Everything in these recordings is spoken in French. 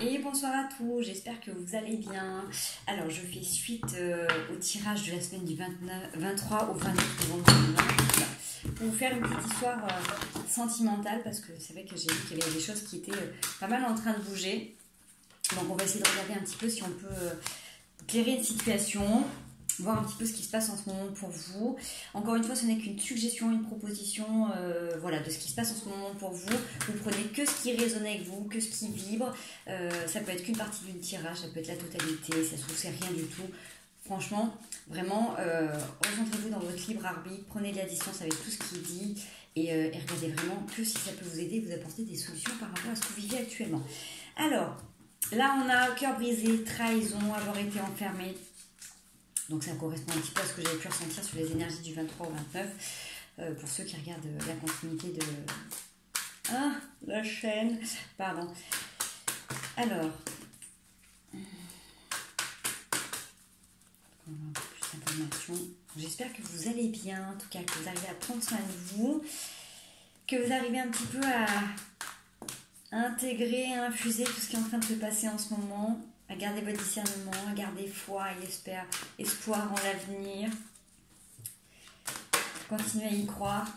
Et bonsoir à tous, j'espère que vous allez bien. Alors je fais suite au tirage de la semaine du 23 au 29 novembre 2020 pour vous faire une petite histoire sentimentale parce que c'est vrai que j'ai vu qu'il y avait des choses qui étaient pas mal en train de bouger. Donc on va essayer de regarder un petit peu si on peut éclairer une situation, voir un petit peu ce qui se passe en ce moment pour vous. Encore une fois, ce n'est qu'une suggestion, une proposition voilà, de ce qui se passe en ce moment pour vous. Vous prenez que ce qui résonne avec vous, que ce qui vibre. Ça peut être qu'une partie d'une tirage, ça peut être la totalité, ça se trouve c'est rien du tout. Franchement, vraiment, recentrez-vous dans votre libre arbitre, prenez de la distance avec tout ce qui est dit et regardez vraiment que si ça peut vous aider, vous apporter des solutions par rapport à ce que vous vivez actuellement. Alors, là on a cœur brisé, trahison, avoir été enfermé. Donc ça correspond un petit peu à ce que j'avais pu ressentir sur les énergies du 23 au 29. Pour ceux qui regardent la continuité de la chaîne. Pardon. Alors. On va avoir plus d'informations. J'espère que vous allez bien, en tout cas que vous arrivez à prendre soin de vous, que vous arrivez un petit peu à intégrer, à infuser tout ce qui est en train de se passer en ce moment. À garder votre discernement, à garder foi et espoir en l'avenir. Continuez à y croire.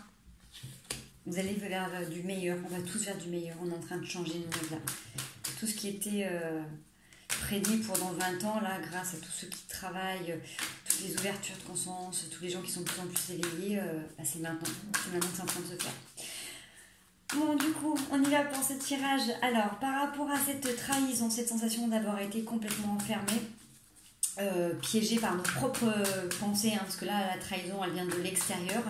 Vous allez vers du meilleur, on va tous vers du meilleur. On est en train de changer le monde là. Tout ce qui était prédit pour dans 20 ans, là, grâce à tous ceux qui travaillent, toutes les ouvertures de conscience, tous les gens qui sont de plus en plus éveillés, c'est maintenant. C'est maintenant que c'est en train de se faire. Bon, du coup, on y va pour ce tirage. Alors, par rapport à cette trahison, cette sensation d'avoir été complètement enfermé, piégé par nos propres pensées, parce que là, la trahison, elle vient de l'extérieur,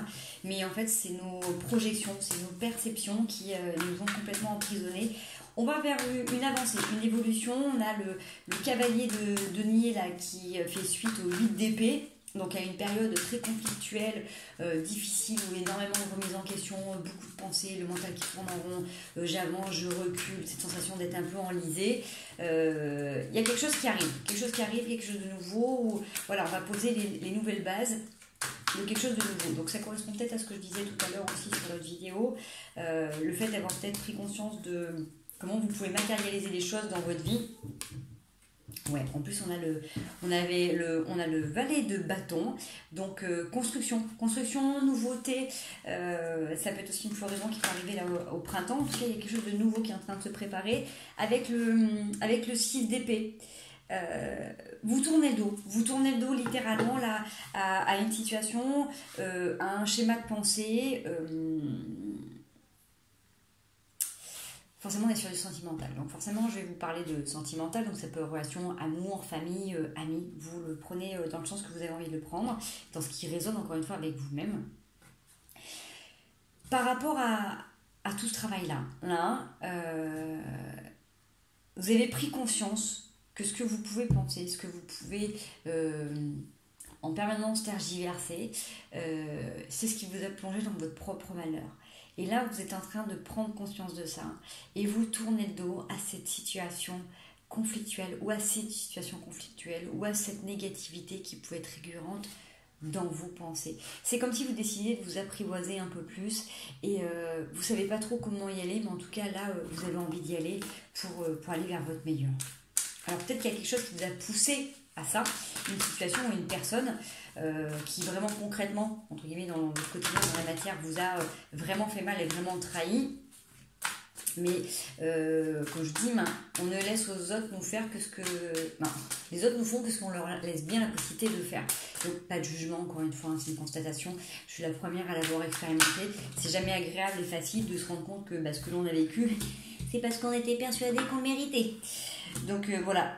mais en fait, c'est nos projections, c'est nos perceptions qui nous ont complètement emprisonnés. On va vers une avancée, une évolution. On a le cavalier de denier là, qui fait suite au 8 d'épée. Donc à une période très conflictuelle, difficile, où énormément de remises en question, beaucoup de pensées, le mental qui tourne en rond, j'avance, je recule, cette sensation d'être un peu enlisé. Il y a quelque chose qui arrive, quelque chose de nouveau, où voilà, on va poser les nouvelles bases de quelque chose de nouveau. Donc ça correspond peut-être à ce que je disais tout à l'heure aussi sur notre vidéo, le fait d'avoir peut-être pris conscience de comment vous pouvez matérialiser les choses dans votre vie. Ouais, en plus on a le valet de bâton, donc construction, nouveauté, ça peut être aussi une floraison qui peut arriver là au printemps. En tout cas, il y a quelque chose de nouveau qui est en train de se préparer avec le 6 d'épée. Vous tournez le dos littéralement là, à une situation, à un schéma de pensée. Forcément, on est sur du sentimental. Donc forcément, je vais vous parler de sentimental. Donc ça peut être relation, amour, famille, amis. Vous le prenez dans le sens que vous avez envie de le prendre, dans ce qui résonne encore une fois avec vous-même. Par rapport à tout ce travail-là, vous avez pris conscience que ce que vous pouvez penser, ce que vous pouvez en permanence tergiverser, c'est ce qui vous a plongé dans votre propre malheur. Et là, vous êtes en train de prendre conscience de ça et vous tournez le dos à cette situation conflictuelle ou à cette situation conflictuelle ou à cette négativité qui pouvait être récurrente dans vos pensées. C'est comme si vous décidiez de vous apprivoiser un peu plus et vous ne savez pas trop comment y aller, mais en tout cas là, vous avez envie d'y aller pour aller vers votre meilleur. Alors peut-être qu'il y a quelque chose qui vous a poussé à ça, une situation ou une personne qui vraiment concrètement, entre guillemets, dans votre quotidien, dans la matière, vous a vraiment fait mal et vraiment trahi. Mais comme je dis, on ne laisse aux autres nous faire que ce que... les autres nous font que ce qu'on leur laisse bien la possibilité de faire. Donc pas de jugement, encore une fois, c'est une constatation. Je suis la première à l'avoir expérimenté. C'est jamais agréable et facile de se rendre compte que ce que l'on a vécu, c'est parce qu'on était persuadé qu'on le méritait. Donc voilà,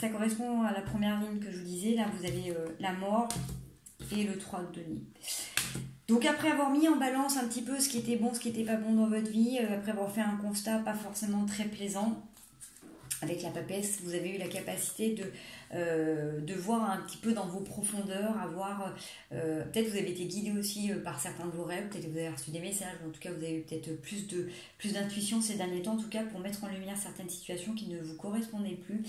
ça correspond à la première ligne que je vous disais. Là, vous avez la mort et le 3 de denier. Donc après avoir mis en balance un petit peu ce qui était bon, ce qui n'était pas bon dans votre vie, après avoir fait un constat pas forcément très plaisant, avec la papesse, vous avez eu la capacité de voir un petit peu dans vos profondeurs, peut-être vous avez été guidé aussi par certains de vos rêves, peut-être vous avez reçu des messages, en tout cas vous avez eu peut-être plus d'intuition ces derniers temps, en tout cas pour mettre en lumière certaines situations qui ne vous correspondaient plus.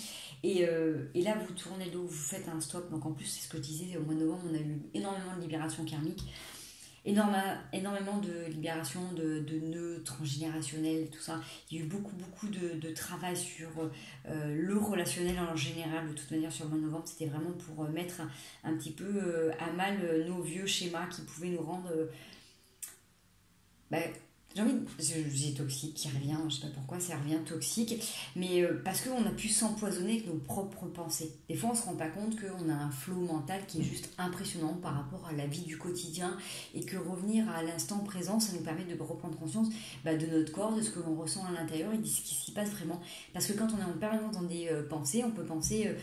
Et là vous tournez le dos, vous faites un stop. Donc en plus c'est ce que je disais, au mois de novembre on a eu énormément de libération karmique. énormément de libération de nœuds transgénérationnels, tout ça. Il y a eu beaucoup de travail sur le relationnel en général. De toute manière, sur le mois de novembre, c'était vraiment pour mettre un petit peu à mal nos vieux schémas qui pouvaient nous rendre... j'ai toxique qui revient, je sais pas pourquoi ça revient toxique, mais parce qu'on a pu s'empoisonner avec nos propres pensées. Des fois on se rend pas compte qu'on a un flot mental qui est juste impressionnant par rapport à la vie du quotidien, et que revenir à l'instant présent, ça nous permet de reprendre conscience de notre corps, de ce que l'on ressent à l'intérieur et de ce qui s'y passe vraiment. Parce que quand on est en permanence dans des pensées, on peut penser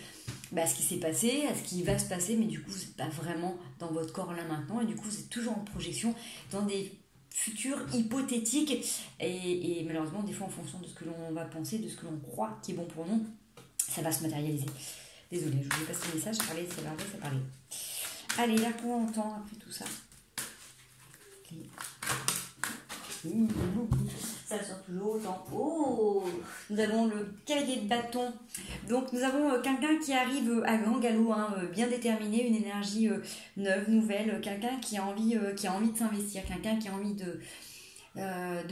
à ce qui s'est passé, à ce qui va se passer, mais du coup c'est pas vraiment dans votre corps là maintenant, et du coup c'est toujours en projection dans des futur hypothétique, et malheureusement des fois en fonction de ce que l'on va penser, de ce que l'on croit qui est bon pour nous, ça va se matérialiser. Désolée, je vous passe le message, ça parlait, ça parlait. Allez, là qu'on entend après tout ça. Ça sort toujours autant. Oh, nous avons le cavalier de bâton. Donc nous avons quelqu'un qui arrive à grand galop, bien déterminé, une énergie neuve, nouvelle, quelqu'un qui a envie de s'investir, quelqu'un qui a envie de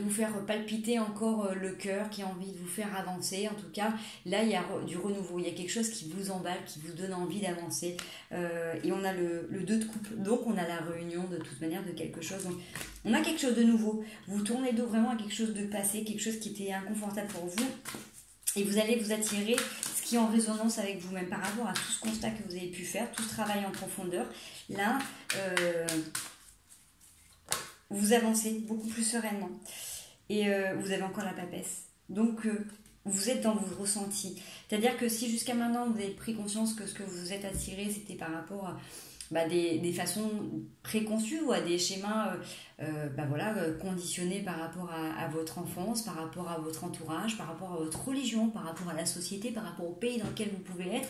vous faire palpiter encore le cœur, qui a envie de vous faire avancer. En tout cas, là, il y a du renouveau, il y a quelque chose qui vous emballe, qui vous donne envie d'avancer. Et on a le 2 de coupe, donc on a la réunion de toute manière de quelque chose. Donc, on a quelque chose de nouveau. Vous tournez le dos vraiment à quelque chose de passé, quelque chose qui était inconfortable pour vous. Et vous allez vous attirer ce qui est en résonance avec vous-même par rapport à tout ce constat que vous avez pu faire, tout ce travail en profondeur. Là, vous avancez beaucoup plus sereinement. Et vous avez encore la papesse. Donc, vous êtes dans vos ressentis. C'est-à-dire que si jusqu'à maintenant, vous avez pris conscience que ce que vous êtes attiré, c'était par rapport à des façons préconçues ou à des schémas conditionnés par rapport à votre enfance, par rapport à votre entourage, par rapport à votre religion, par rapport à la société, par rapport au pays dans lequel vous pouvez être.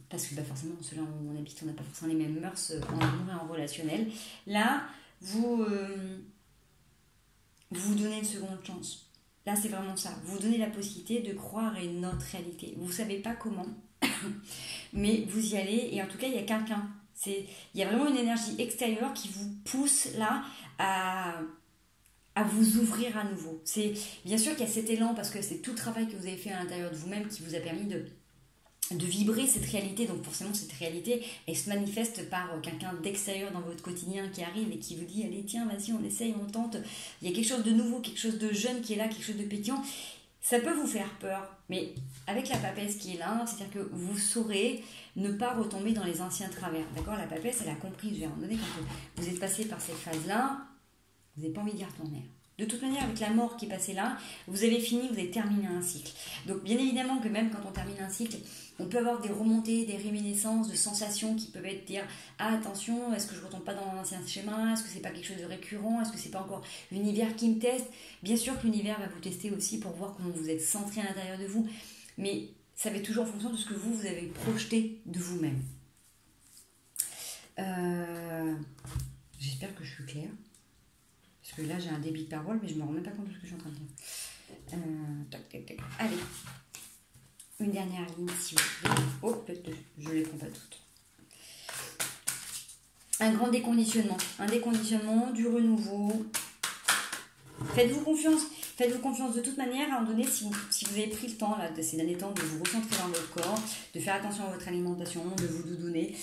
Parce que forcément, ceux-là où on habite, on n'a pas forcément les mêmes mœurs en amour et en relationnel. Là, vous donnez une seconde chance. Là, c'est vraiment ça. Vous donnez la possibilité de croire à une autre réalité. Vous ne savez pas comment, mais vous y allez. Et en tout cas, il y a quelqu'un. Il y a vraiment une énergie extérieure qui vous pousse là à vous ouvrir à nouveau. C'est bien sûr qu'il y a cet élan, parce que c'est tout le travail que vous avez fait à l'intérieur de vous-même qui vous a permis de vibrer cette réalité. Donc forcément cette réalité, elle se manifeste par quelqu'un d'extérieur dans votre quotidien qui arrive et qui vous dit allez tiens vas-y on essaye, on tente. Il y a quelque chose de nouveau, quelque chose de jeune qui est là, quelque chose de pétillant. Ça peut vous faire peur, mais avec la papesse qui est là, c'est-à-dire que vous saurez ne pas retomber dans les anciens travers. D'accord, la papesse elle a compris, je vais en donner, quand vous êtes passé par cette phase-là, vous n'avez pas envie d'y retourner. De toute manière, avec la mort qui est passée là, vous avez fini, vous avez terminé un cycle. Donc bien évidemment que même quand on termine un cycle, on peut avoir des remontées, des réminiscences, de sensations qui peuvent être dire « Ah attention, est-ce que je ne retombe pas dans l'ancien schéma? Est-ce que c'est pas quelque chose de récurrent? Est-ce que c'est pas encore l'univers qui me teste ?» Bien sûr que l'univers va vous tester aussi pour voir comment vous êtes centré à l'intérieur de vous, mais ça va être toujours en fonction de ce que vous avez projeté de vous-même. J'espère que je suis claire. Parce que là, j'ai un débit de parole, mais je ne me rends même pas compte de ce que je suis en train de dire. Allez. Une dernière ligne, si vous voulez. Oh, peut-être je ne les prends pas toutes. Un grand déconditionnement. Un déconditionnement, du renouveau. Faites-vous confiance. Faites-vous confiance de toute manière. À un moment donné, si vous avez pris le temps, là, de ces derniers temps, de vous recentrer dans votre corps, de faire attention à votre alimentation, de vous doudouner,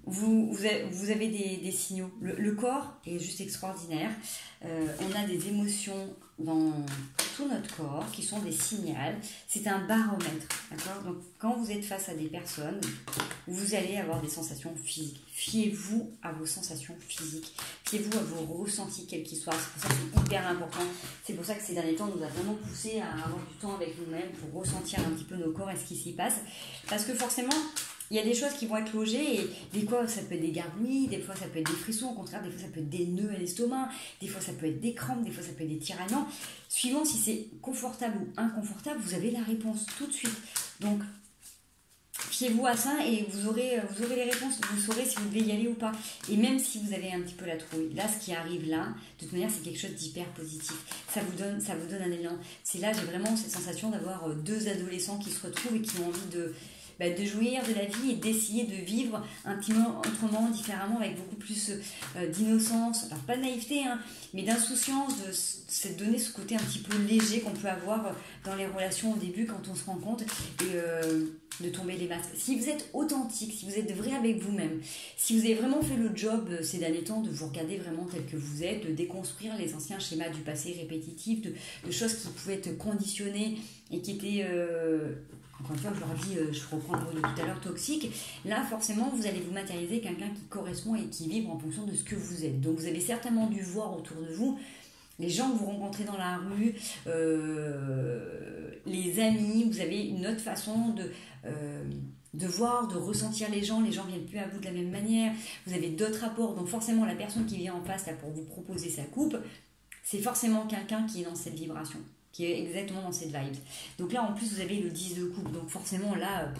vous avez des signaux. Le corps est juste extraordinaire. On a des émotions dans tout notre corps qui sont des signaux. C'est un baromètre. D'accord ? Donc, quand vous êtes face à des personnes, vous allez avoir des sensations physiques. Fiez-vous à vos sensations physiques. Fiez-vous à vos ressentis, quels qu'ils soient. C'est pour ça que c'est hyper important. C'est pour ça que ces derniers temps, nous a vraiment poussé à avoir du temps avec nous-mêmes pour ressentir un petit peu nos corps et ce qui s'y passe. Parce que forcément, il y a des choses qui vont être logées et des fois ça peut être des gargouillis, des fois ça peut être des frissons, au contraire des fois ça peut être des nœuds à l'estomac, des fois ça peut être des crampes, des fois ça peut être des tiraillements. Suivant si c'est confortable ou inconfortable, vous avez la réponse tout de suite. Donc fiez-vous à ça et vous aurez les réponses, vous saurez si vous devez y aller ou pas. Et même si vous avez un petit peu la trouille, là ce qui arrive là, de toute manière c'est quelque chose d'hyper positif. Ça vous donne un élan. C'est là j'ai vraiment cette sensation d'avoir deux adolescents qui se retrouvent et qui ont envie de jouir de la vie et d'essayer de vivre un petit peu autrement, différemment, avec beaucoup plus d'innocence, alors pas de naïveté, hein, mais d'insouciance, de donner ce côté un petit peu léger qu'on peut avoir dans les relations au début quand on se rend compte, et de tomber les masques. Si vous êtes authentique, si vous êtes vrai avec vous-même, si vous avez vraiment fait le job ces derniers temps de vous regarder vraiment tel que vous êtes, de déconstruire les anciens schémas du passé répétitifs, de choses qui pouvaient être conditionnées et qui étaient, encore une fois, je leur dis, je reprends le mot de tout à l'heure, toxiques, là forcément vous allez vous matérialiser quelqu'un qui correspond et qui vibre en fonction de ce que vous êtes. Donc vous avez certainement dû voir autour de vous les gens que vous rencontrez dans la rue, les amis, vous avez une autre façon de voir, de ressentir les gens viennent plus à vous de la même manière, vous avez d'autres rapports, donc forcément la personne qui vient en face là, pour vous proposer sa coupe, c'est forcément quelqu'un qui est dans cette vibration, qui est exactement dans cette vibe. Donc là en plus vous avez le 10 de coupe, donc forcément là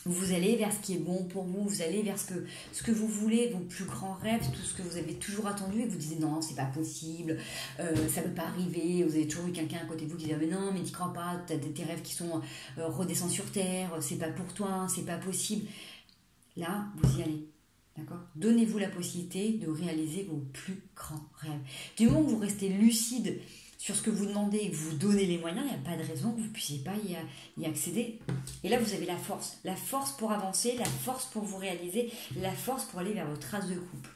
vous allez vers ce qui est bon pour vous, vous allez vers ce que vous voulez, vos plus grands rêves, tout ce que vous avez toujours attendu, et vous disiez non, c'est pas possible, ça peut pas arriver, vous avez toujours eu quelqu'un à côté de vous qui dit mais non, mais t'y crois pas, t'as tes rêves qui sont redescends sur terre, c'est pas pour toi, c'est pas possible. Là, vous y allez. D'accord ? Donnez-vous la possibilité de réaliser vos plus grands rêves. Du moment que vous restez lucide sur ce que vous demandez et que vous donnez les moyens, il n'y a pas de raison que vous ne puissiez pas y accéder. Et là, vous avez la force pour avancer, la force pour vous réaliser, la force pour aller vers vos traces de coupe.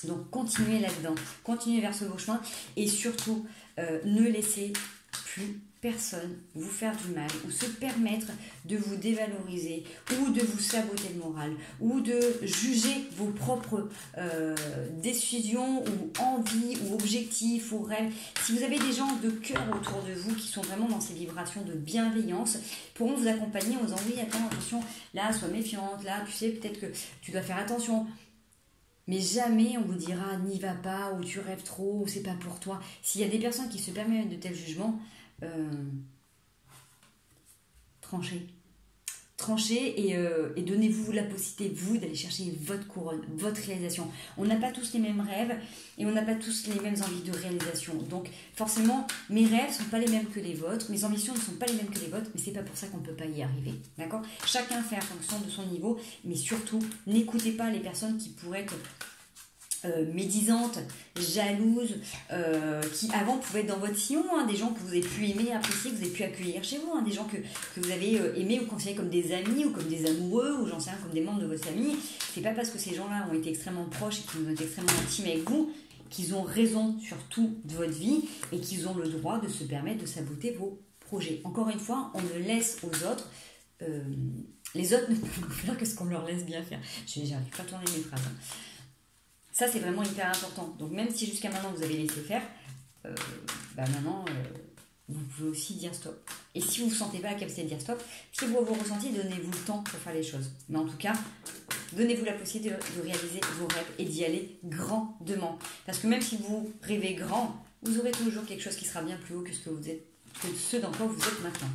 Donc, continuez là-dedans, continuez vers ce beau chemin et surtout, ne laissez plus personne vous faire du mal ou se permettre de vous dévaloriser ou de vous saboter le moral ou de juger vos propres décisions ou envies ou objectifs ou rêves. Si vous avez des gens de cœur autour de vous qui sont vraiment dans ces vibrations de bienveillance, pourront vous accompagner en disant oui, attends, attention, là, sois méfiante, là, tu sais, peut-être que tu dois faire attention. Mais jamais on vous dira n'y va pas ou tu rêves trop ou c'est pas pour toi. S'il y a des personnes qui se permettent de tels jugements, tranchez et donnez-vous la possibilité, vous, d'aller chercher votre couronne, votre réalisation. On n'a pas tous les mêmes rêves et on n'a pas tous les mêmes envies de réalisation. Donc forcément, mes rêves ne sont pas les mêmes que les vôtres, mes ambitions ne sont pas les mêmes que les vôtres, mais c'est pas pour ça qu'on ne peut pas y arriver. D'accord ? Chacun fait en fonction de son niveau, mais surtout, n'écoutez pas les personnes qui pourraient être médisantes, jalouses, qui avant pouvaient être dans votre sillon, hein, des gens que vous avez pu aimer, apprécier, que vous avez pu accueillir chez vous, hein, des gens que vous avez aimés ou considérés comme des amis ou comme des amoureux ou j'en sais rien, comme des membres de votre famille. C'est pas parce que ces gens-là ont été extrêmement proches et qu'ils ont été extrêmement intimes avec vous qu'ils ont raison sur tout de votre vie et qu'ils ont le droit de se permettre de saboter vos projets. Encore une fois, on ne laisse aux autres les autres ne peuvent faire que ce qu'on leur laisse bien faire. J'arrive pas à tourner mes phrases. Ça, c'est vraiment hyper important. Donc, même si jusqu'à maintenant, vous avez laissé faire, maintenant, vous pouvez aussi dire stop. Et si vous ne vous sentez pas la capacité de dire stop, si vous vous ressentez, donnez-vous le temps pour faire les choses. Mais en tout cas, donnez-vous la possibilité de réaliser vos rêves et d'y aller grandement. Parce que même si vous rêvez grand, vous aurez toujours quelque chose qui sera bien plus haut que ce dans quoi vous êtes maintenant.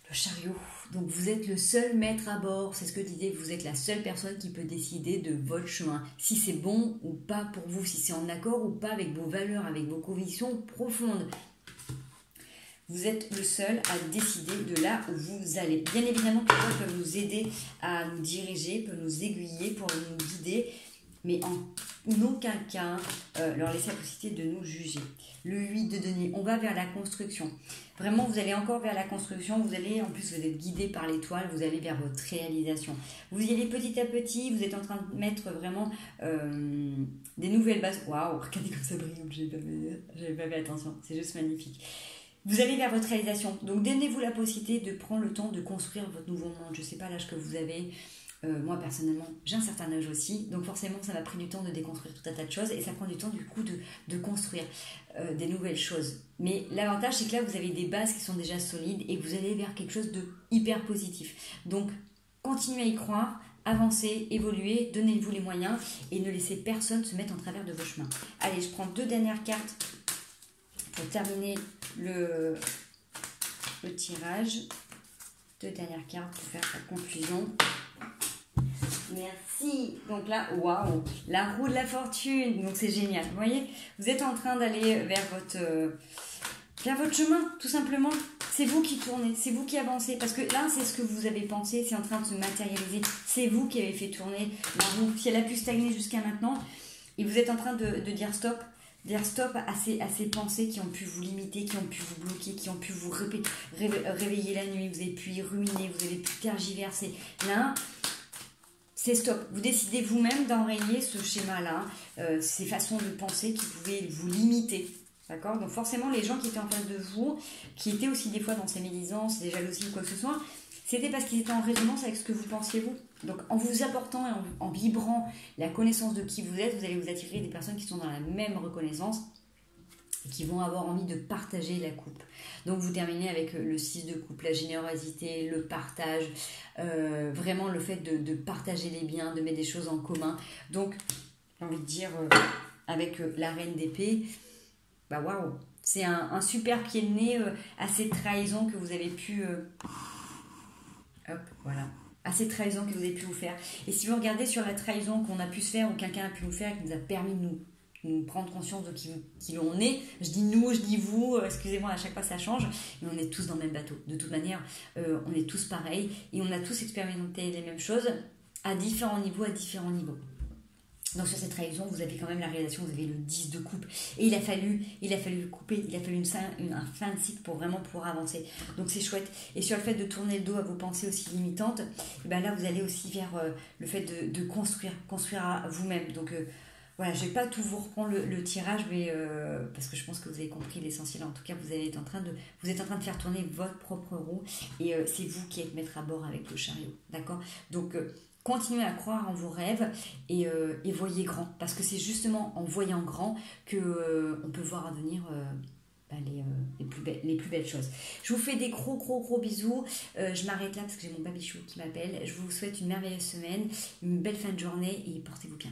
Le chariot. Donc vous êtes le seul maître à bord, c'est ce que je disais, vous êtes la seule personne qui peut décider de votre chemin, si c'est bon ou pas pour vous, si c'est en accord ou pas avec vos valeurs, avec vos convictions profondes. Vous êtes le seul à décider de là où vous allez. Bien évidemment que les autres peuvent nous aider à nous diriger, peuvent nous aiguiller pour nous guider, mais en aucun cas leur laisser la possibilité de nous juger. Le 8 de denier, on va vers la construction. Vraiment, vous allez encore vers la construction, vous êtes guidé par l'étoile, vous allez vers votre réalisation. Vous y allez petit à petit, vous êtes en train de mettre vraiment des nouvelles bases. Waouh, regardez comme ça brille, j'avais pas fait attention, c'est juste magnifique. Vous allez vers votre réalisation, donc donnez-vous la possibilité de prendre le temps de construire votre nouveau monde. Je ne sais pas l'âge que vous avez. Moi personnellement j'ai un certain âge aussi, donc forcément ça m'a pris du temps de déconstruire tout un tas de choses et ça prend du temps du coup de construire des nouvelles choses, mais l'avantage c'est que là vous avez des bases qui sont déjà solides et vous allez vers quelque chose de hyper positif. Donc continuez à y croire, avancez, évoluez, donnez-vous les moyens et ne laissez personne se mettre en travers de vos chemins. Allez, je prends 2 dernières cartes pour terminer le tirage. 2 dernières cartes pour faire la conclusion. Merci. Donc là, waouh, la roue de la fortune. Donc c'est génial. Vous voyez, vous êtes en train d'aller vers votre chemin, tout simplement. c'est vous qui tournez, c'est vous qui avancez, parce que là, c'est ce que vous avez pensé, c'est en train de se matérialiser, c'est vous qui avez fait tourner la roue. Si elle a pu stagner jusqu'à maintenant, et vous êtes en train de dire stop à ces pensées qui ont pu vous limiter, qui ont pu vous bloquer, qui ont pu vous réveiller la nuit, vous avez pu y ruminer, vous avez pu tergiverser. Là, c'est stop. Vous décidez vous-même d'enrayer ce schéma-là, ces façons de penser qui pouvaient vous limiter. D'accord? Donc forcément, les gens qui étaient en face de vous, qui étaient aussi des fois dans ces médisances, des jalousies ou quoi que ce soit, c'était parce qu'ils étaient en résonance avec ce que vous pensiez vous. Donc en vous apportant et en vibrant la connaissance de qui vous êtes, vous allez vous attirer des personnes qui sont dans la même reconnaissance et qui vont avoir envie de partager la coupe. Donc vous terminez avec le 6 de coupe, la générosité, le partage, vraiment le fait de partager les biens, de mettre des choses en commun. Donc j'ai envie de dire, avec la reine d'épée, bah waouh, c'est un super pied de nez à ces trahisons que vous avez pu... hop, voilà. À ces trahisons que vous avez pu vous faire. Et si vous regardez sur la trahison qu'on a pu se faire ou quelqu'un a pu nous faire et qui nous a permis de nous prendre conscience de qui l'on est, je dis nous, je dis vous, excusez-moi, à chaque fois ça change, mais on est tous dans le même bateau. De toute manière, on est tous pareils et on a tous expérimenté les mêmes choses à différents niveaux, Donc sur cette trahison, vous avez quand même la réalisation, vous avez le 10 de coupe. Et il a fallu couper, il a fallu un fin de cycle pour vraiment pouvoir avancer. Donc c'est chouette. Et sur le fait de tourner le dos à vos pensées aussi limitantes, et ben là vous allez aussi vers le fait de construire à vous-même. Donc voilà, je ne vais pas tout vous reprendre le tirage, mais parce que je pense que vous avez compris l'essentiel. En tout cas, vous êtes en train de faire tourner votre propre roue et c'est vous qui êtes maître à bord avec le chariot. D'accord? Donc continuez à croire en vos rêves et voyez grand, parce que c'est justement en voyant grand que on peut voir à venir les plus belles choses. Je vous fais des gros bisous. Je m'arrête là parce que j'ai mon babichou qui m'appelle. Je vous souhaite une merveilleuse semaine, une belle fin de journée et portez-vous bien.